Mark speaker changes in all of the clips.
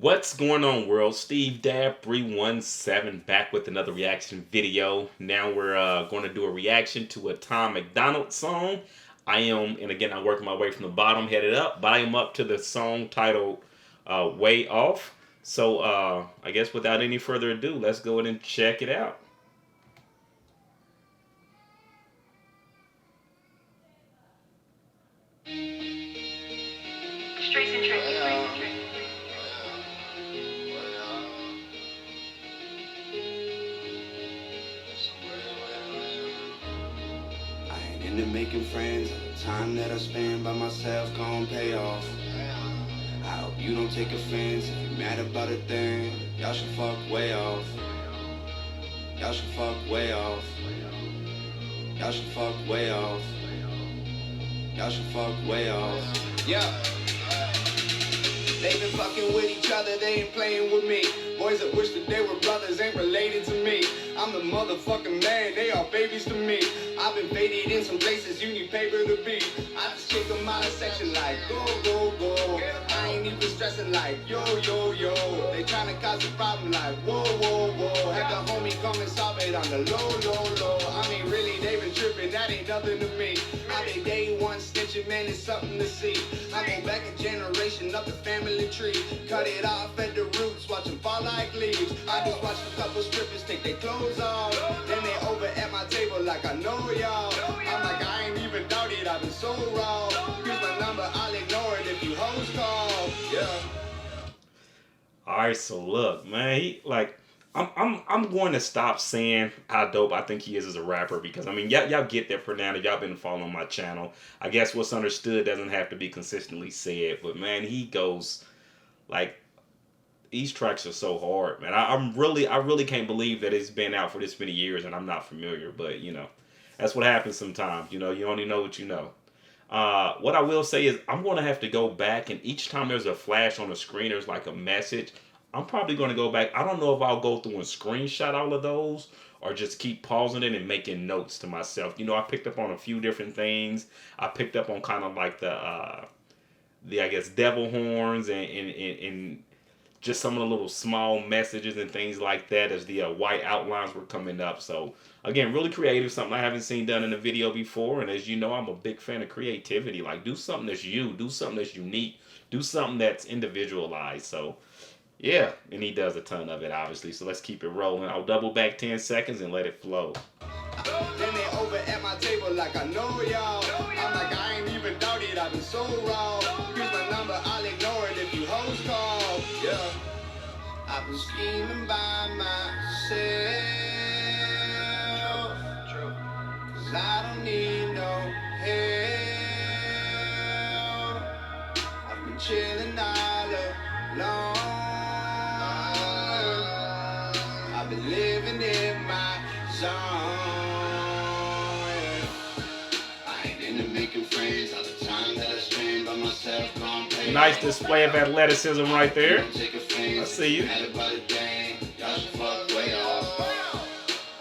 Speaker 1: What's going on, world? Steve Dab 317 back with another reaction video. Now we're going to do a reaction to a Tom MacDonald song. I am, and again, I'm working my way from the bottom, headed up, but I am up to the song titled Way Off. So I guess without any further ado, let's go ahead and check it out.
Speaker 2: Streets and Tricky,
Speaker 3: I ain't into making friends. The time that I spend by myself gon' pay off. I hope you don't take offense if you're mad about a thing. Y'all should fuck way off. Y'all should fuck way off. Y'all should fuck way off. Y'all should fuck way off. Yeah. They been fucking with each other, they ain't playing with me. Boys that wish that they were brothers ain't related to me. I'm the motherfucking man, they are babies to me. I've been faded in some places you need paper to be. I just kick them out of section like go, go, go. I ain't even stressing like yo, yo, yo. They tryna cause a problem like whoa, whoa, whoa. Have the homie come and solve it on the low, low, low. I mean really, they been tripping, that ain't nothing to me. I been day one snitching, man, it's something to see. I go back a generation up the family tree. Cut it off at the roots, watch them fall like leaves. I just watched a couple strippers take their clothes off. Then they over at my table like I know y'all. I'm like, I ain't even doubted, I've been so raw. Here's my number, I'll ignore it if you hoes call. Yeah.
Speaker 1: Alright, so look, man, I'm going to stop saying how dope I think he is as a rapper because I mean y'all get there for now. Y'all been following my channel. I guess what's understood doesn't have to be consistently said, but man, he goes like these tracks are so hard, man. I really can't believe that it's been out for this many years and I'm not familiar, but you know, that's what happens sometimes. You know, you only know what you know. What I will say is I'm going to have to go back, and each time there's a flash on the screen, there's like a message. I'm probably going to go back. I don't know if I'll go through and screenshot all of those or just keep pausing it and making notes to myself. You know, I picked up on a few different things. I picked up on kind of like the I guess devil horns and just some of the little small messages and things like that as the white outlines were coming up. So again, really creative, something I haven't seen done in a video before. And as you know, I'm a big fan of creativity. Like do something that's you, do something that's unique, do something that's individualized. So yeah, and he does a ton of it, obviously. So let's keep it rolling. I'll double back 10 seconds and let it flow.
Speaker 3: Then they over at my table like I know y'all. I'm like, I ain't even doubted, I've been so raw. Here's my number, I'll ignore it if you hoes call. Yeah. I've been scheming by myself. Cause I don't need no help. I've been chilling all alone. I've been living in my zone. I ain't into making friends. All the time that I spend by myself gon' pay.
Speaker 1: Nice display of athleticism right there. I see you.
Speaker 3: Y'all should fuck way off.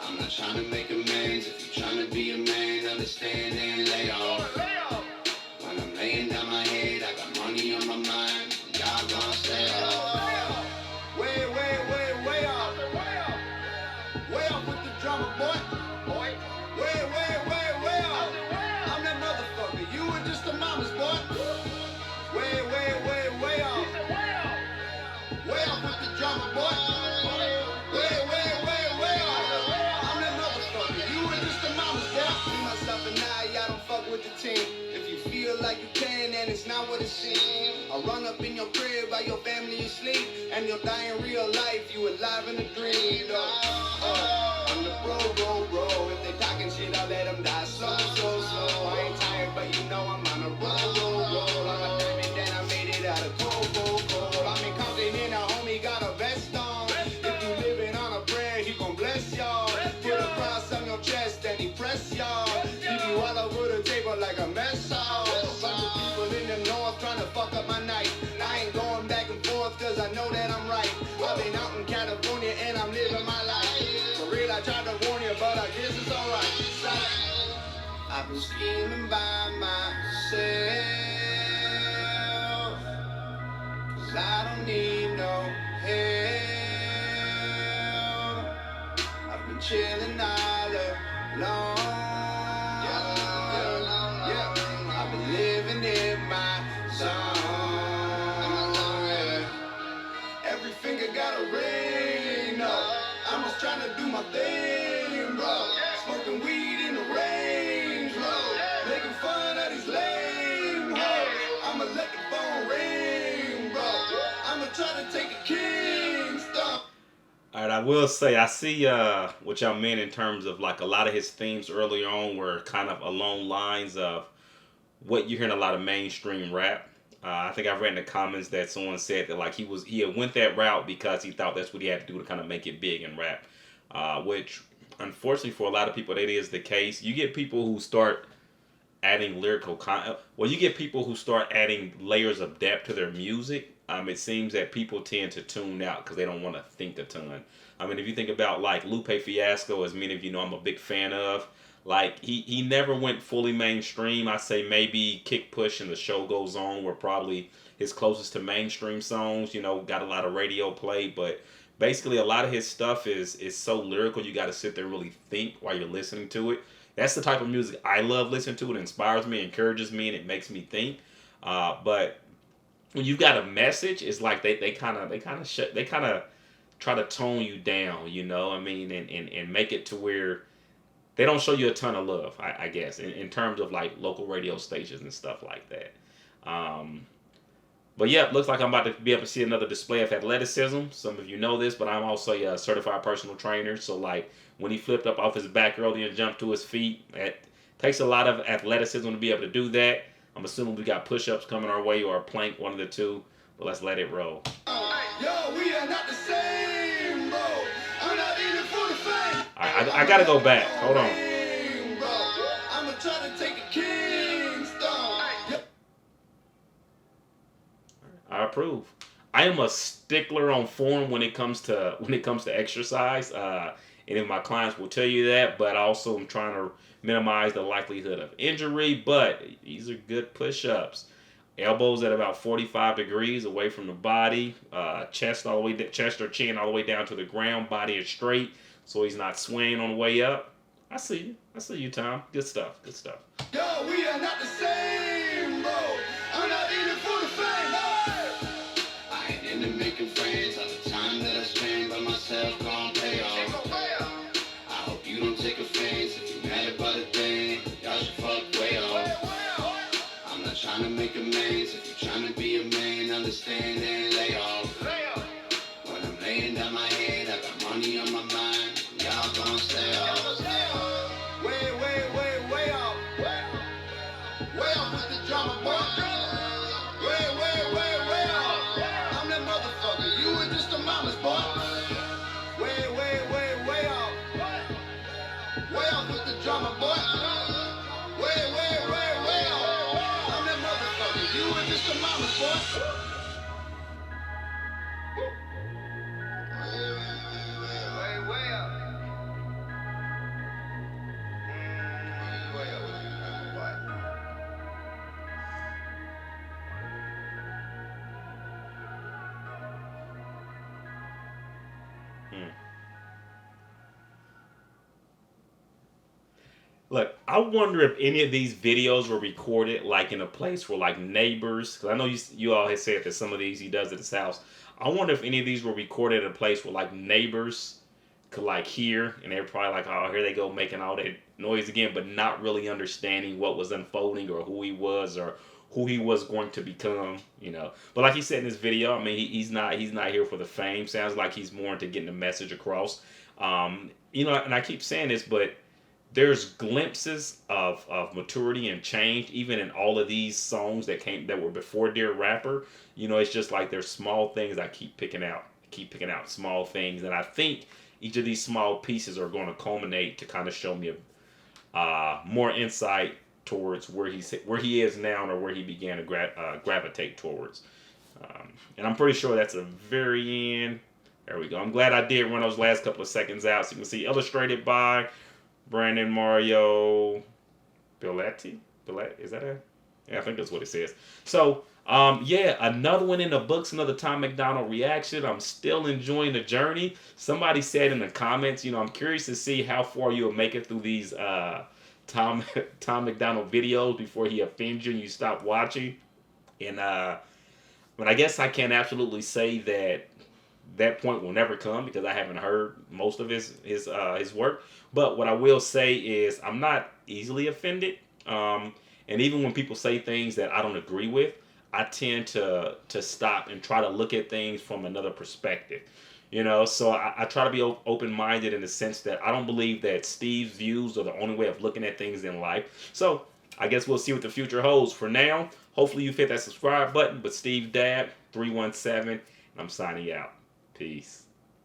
Speaker 3: I'm not trying to make amends. If you're trying to be a man, understand and lay off. When I'm laying down my head, I got money on my mind. Y'all gonna stay off. Way off. Way off with the drummer, boy. Way off. I'm that motherfucker. You were just a mama's boy. Way off. Way off with the drummer, boy. Way off. I'm that motherfucker. You were just a mama's boy. Me, myself, and y'all don't fuck with the team. If you feel like you can, and it's not what it seems. I'll run up in your crib while your family is asleep, and you'll die in real life. You alive in a dream, I'm the bro. If they talking shit, I'll let them die slow. I ain't tired, but you know I'm on a roll. I'm a diamond, then I made it out of cold. I'm in Compton and a homie got a vest on. If you living on a prayer, he gon' bless y'all. Put a cross on your chest and he press y'all. Leave you all over the table like a mess hall. Bunch of people in the north trying to fuck up my night. I ain't going back and forth cause I know that I'm right. I've been out in California and I'm living my life. For real, I tried to warn you, but I guess it's alright. I've been scheming by myself. Cause I don't need no chillin' all alone. I've been living in my zone. Every finger got a ring, no. I'm just trying to do my thing, bro. Smoking weed in the range, bro. Making fun of these lame hoes. I'ma let the phone ring, bro. I'ma try to take the king's throne.
Speaker 1: All right, I will say I see what y'all meant in terms of like a lot of his themes early on were kind of along lines of what you're hearing a lot of mainstream rap. I think I've read in the comments that someone said that like he had went that route because he thought that's what he had to do to kind of make it big in rap, which unfortunately for a lot of people that is the case. You get people who start adding well, you get people who start adding layers of depth to their music. It seems that people tend to tune out because they don't want to think a ton. I mean, if you think about like Lupe Fiasco, as many of you know, I'm a big fan of. Like he never went fully mainstream. I say maybe Kick Push and The Show Goes On were probably his closest to mainstream songs. You know, got a lot of radio play, but basically a lot of his stuff is so lyrical. You got to sit there and really think while you're listening to it. That's the type of music I love listening to. It inspires me, encourages me, and it makes me think. But when you've got a message, it's like they kind of try to tone you down. You know, I mean, and make it to where they don't show you a ton of love, I guess, in terms of like local radio stations and stuff like that. But yeah, looks like I'm about to be able to see another display of athleticism. Some of you know this, but I'm also a certified personal trainer. So like when he flipped up off his back earlier and jumped to his feet, it takes a lot of athleticism to be able to do that. I'm assuming we got push-ups coming our way or a plank, one of the two. But let's let it roll.
Speaker 3: Yo, we are not the same, bro. I'm not even for the fame.
Speaker 1: I gotta go back. Hold on.
Speaker 3: I'ma try to take the king's throne.
Speaker 1: I approve. I am a stickler on form when it comes to exercise. Any of my clients will tell you that, but also I'm trying to minimize the likelihood of injury. But these are good push-ups. Elbows at about 45 degrees away from the body. Chest or chin all the way down to the ground. Body is straight, so he's not swaying on the way up. I see you, Tom. Good stuff.
Speaker 3: Yo, we are not the same, bro. I'm not even for the fame. No. I ain't into making friends. All the time that I spend by myself gon' pay off. I hope you don't take offense if you're mad about a thing. Y'all should fuck way off. I'm not trying to make amends. If you're trying to be a man, understand and lay off. When I'm laying down my head, I got money on my mind. Y'all gon' stay off. Way off. Way off with the drama, boy. Way off. I'm that motherfucker. You were just a mama's boy. Way off. Way off with the drama, boy. Way off. I'm that motherfucker. You were just a mama's boy. Way up. Way up with the drama, boy.
Speaker 1: Look, I wonder if any of these videos were recorded like in a place where like neighbors, because I know you all had said that some of these he does at his house. I wonder if any of these were recorded at a place where like neighbors could like hear, and they're probably like, oh, here they go making all that noise again, but not really understanding what was unfolding or who he was or who he was going to become, you know. But like he said in this video, I mean, he's not here for the fame. Sounds like he's more into getting the message across. You know, and I keep saying this, but there's glimpses of maturity and change even in all of these songs that were before Dear Rapper. You know, it's just like there's small things I keep picking out small things, and I think each of these small pieces are going to culminate to kind of show me more insight towards where he is now or where he began to gravitate towards. And I'm pretty sure that's a very end. There we go. I'm glad I did run those last couple of seconds out so you can see illustrated by Brandon Mario BILHETE. Is that a? Yeah, I think that's what it says. So Yeah, another one in the books, another Tom MacDonald reaction. I'm still enjoying the journey. Somebody said in the comments, I'm curious to see how far you'll make it through these Tom Tom MacDonald videos before he offends you and you stop watching. And but I guess I can absolutely say that that point will never come because I haven't heard most of his work. But what I will say is I'm not easily offended. And even when people say things that I don't agree with, I tend to stop and try to look at things from another perspective. So I try to be open minded in the sense that I don't believe that Steve's views are the only way of looking at things in life. So I guess we'll see what the future holds. For now, hopefully you've hit that subscribe button. But Steve Dab 317, and I'm signing out. Peace.